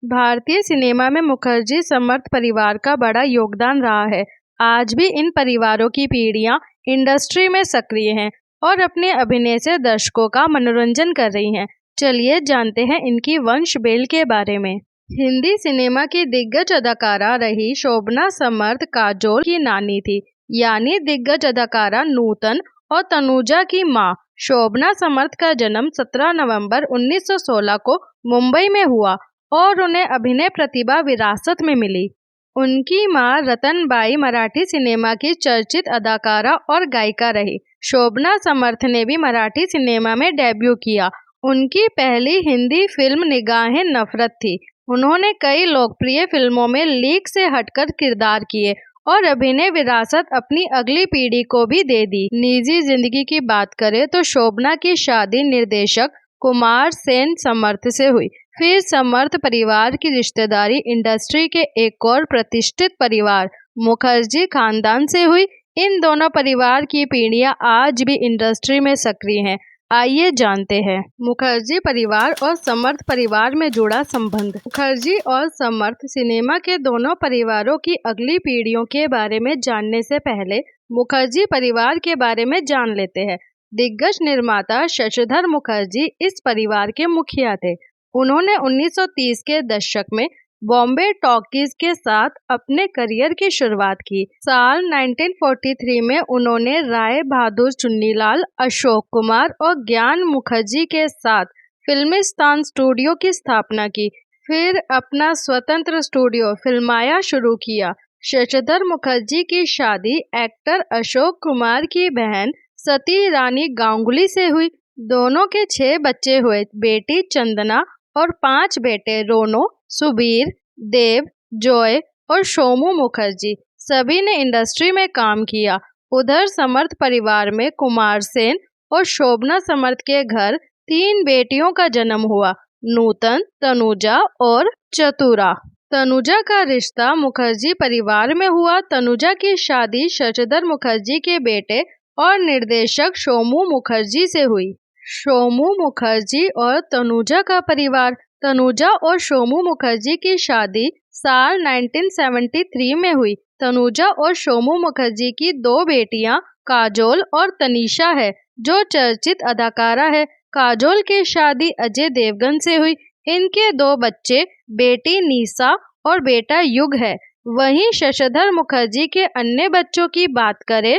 भारतीय सिनेमा में मुखर्जी समर्थ परिवार का बड़ा योगदान रहा है। आज भी इन परिवारों की पीढ़ियां इंडस्ट्री में सक्रिय हैं और अपने अभिनय से दर्शकों का मनोरंजन कर रही हैं। चलिए जानते हैं इनकी वंश बेल के बारे में। हिंदी सिनेमा की दिग्गज अदाकारा रही शोभना समर्थ काजोल की नानी थी, यानी दिग्गज अदाकारा नूतन और तनुजा की मां। शोभना समर्थ का जन्म 17 नवंबर 1916 को मुंबई में हुआ और उन्हें अभिनय प्रतिभा विरासत में मिली। उनकी मां रतनबाई मराठी सिनेमा की चर्चित अदाकारा और गायिका रही। शोभना समर्थ ने भी मराठी सिनेमा में डेब्यू किया। उनकी पहली हिंदी फिल्म निगाहें नफरत थी। उन्होंने कई लोकप्रिय फिल्मों में लीक से हटकर किरदार किए और अभिनय विरासत अपनी अगली पीढ़ी को भी दे दी। निजी जिंदगी की बात करें तो शोभना की शादी निर्देशक कुमार सेन समर्थ से हुई। फिर समर्थ परिवार की रिश्तेदारी इंडस्ट्री के एक और प्रतिष्ठित परिवार मुखर्जी खानदान से हुई। इन दोनों परिवार की पीढ़ियां आज भी इंडस्ट्री में सक्रिय हैं। आइए जानते हैं मुखर्जी परिवार और समर्थ परिवार में जुड़ा संबंध। मुखर्जी और समर्थ सिनेमा के दोनों परिवारों की अगली पीढ़ियों के बारे में जानने से पहले मुखर्जी परिवार के बारे में जान लेते हैं। दिग्गज निर्माता शशिधर मुखर्जी इस परिवार के मुखिया थे। उन्होंने 1930 के दशक में बॉम्बे टॉकीज के साथ अपने करियर की शुरुआत की। साल 1943 में उन्होंने राय बहादुर चुन्नीलाल, अशोक कुमार और ज्ञान मुखर्जी के साथ फिल्मिस्तान स्टूडियो की स्थापना की। फिर अपना स्वतंत्र स्टूडियो फिल्माया शुरू किया। शशिधर मुखर्जी की शादी एक्टर अशोक कुमार की बहन सती रानी गांगुली से हुई। दोनों के 6 बच्चे हुए, बेटी चंदना और 5 बेटे रोनो, सुबीर, देव, जॉय और सोमू मुखर्जी। सभी ने इंडस्ट्री में काम किया। उधर समर्थ परिवार में कुमार सेन और शोभना समर्थ के घर 3 बेटियों का जन्म हुआ, नूतन, तनुजा और चतुरा। तनुजा का रिश्ता मुखर्जी परिवार में हुआ। तनुजा की शादी शशिधर मुखर्जी के बेटे और निर्देशक सोमू मुखर्जी से हुई। सोमू मुखर्जी और तनुजा का परिवार। तनुजा और सोमू मुखर्जी की शादी साल 1973 में हुई। तनुजा और सोमू मुखर्जी की 2 बेटियां काजोल और तनीषा है, जो चर्चित अदाकारा है। काजोल की शादी अजय देवगन से हुई। इनके 2 बच्चे, बेटी निशा और बेटा युग है। वहीं शशिधर मुखर्जी के अन्य बच्चों की बात करें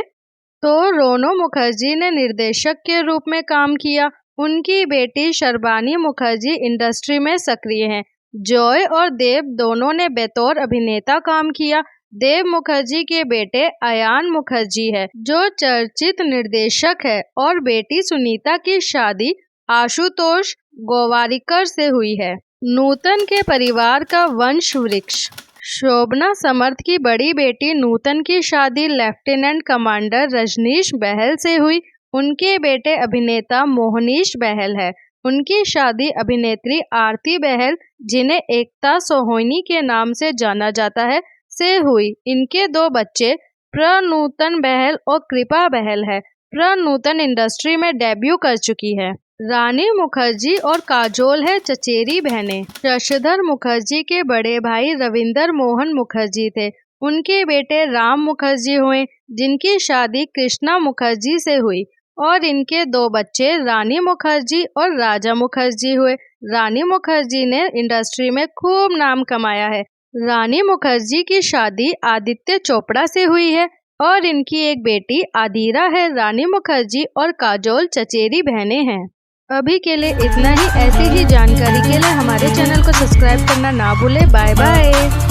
तो रोनो मुखर्जी ने निर्देशक के रूप में काम किया। उनकी बेटी शर्बानी मुखर्जी इंडस्ट्री में सक्रिय हैं। जॉय और देव दोनों ने बतौर अभिनेता काम किया। देव मुखर्जी के बेटे अयान मुखर्जी है, जो चर्चित निर्देशक है, और बेटी सुनीता की शादी आशुतोष गोवारिकर से हुई है। नूतन के परिवार का वंश वृक्ष। शोभना समर्थ की बड़ी बेटी नूतन की शादी लेफ्टिनेंट कमांडर रजनीश बहल से हुई। उनके बेटे अभिनेता मोहनीश बहल है। उनकी शादी अभिनेत्री आरती बहल, जिन्हें एकता सोहोनी के नाम से जाना जाता है, से हुई। इनके 2 बच्चे प्रनूतन बहल और कृपा बहल है। प्रनूतन इंडस्ट्री में डेब्यू कर चुकी है। रानी मुखर्जी और काजोल है चचेरी बहनें। शशिधर मुखर्जी के बड़े भाई रविंदर मोहन मुखर्जी थे। उनके बेटे राम मुखर्जी हुए, जिनकी शादी कृष्णा मुखर्जी से हुई, और इनके 2 बच्चे रानी मुखर्जी और राजा मुखर्जी हुए। रानी मुखर्जी ने इंडस्ट्री में खूब नाम कमाया है। रानी मुखर्जी की शादी आदित्य चोपड़ा से हुई है और इनकी एक बेटी आदिरा है। रानी मुखर्जी और काजोल चचेरी बहनें हैं। अभी के लिए इतना ही। ऐसी ही जानकारी के लिए हमारे चैनल को सब्सक्राइब करना ना भूलें। Bye bye.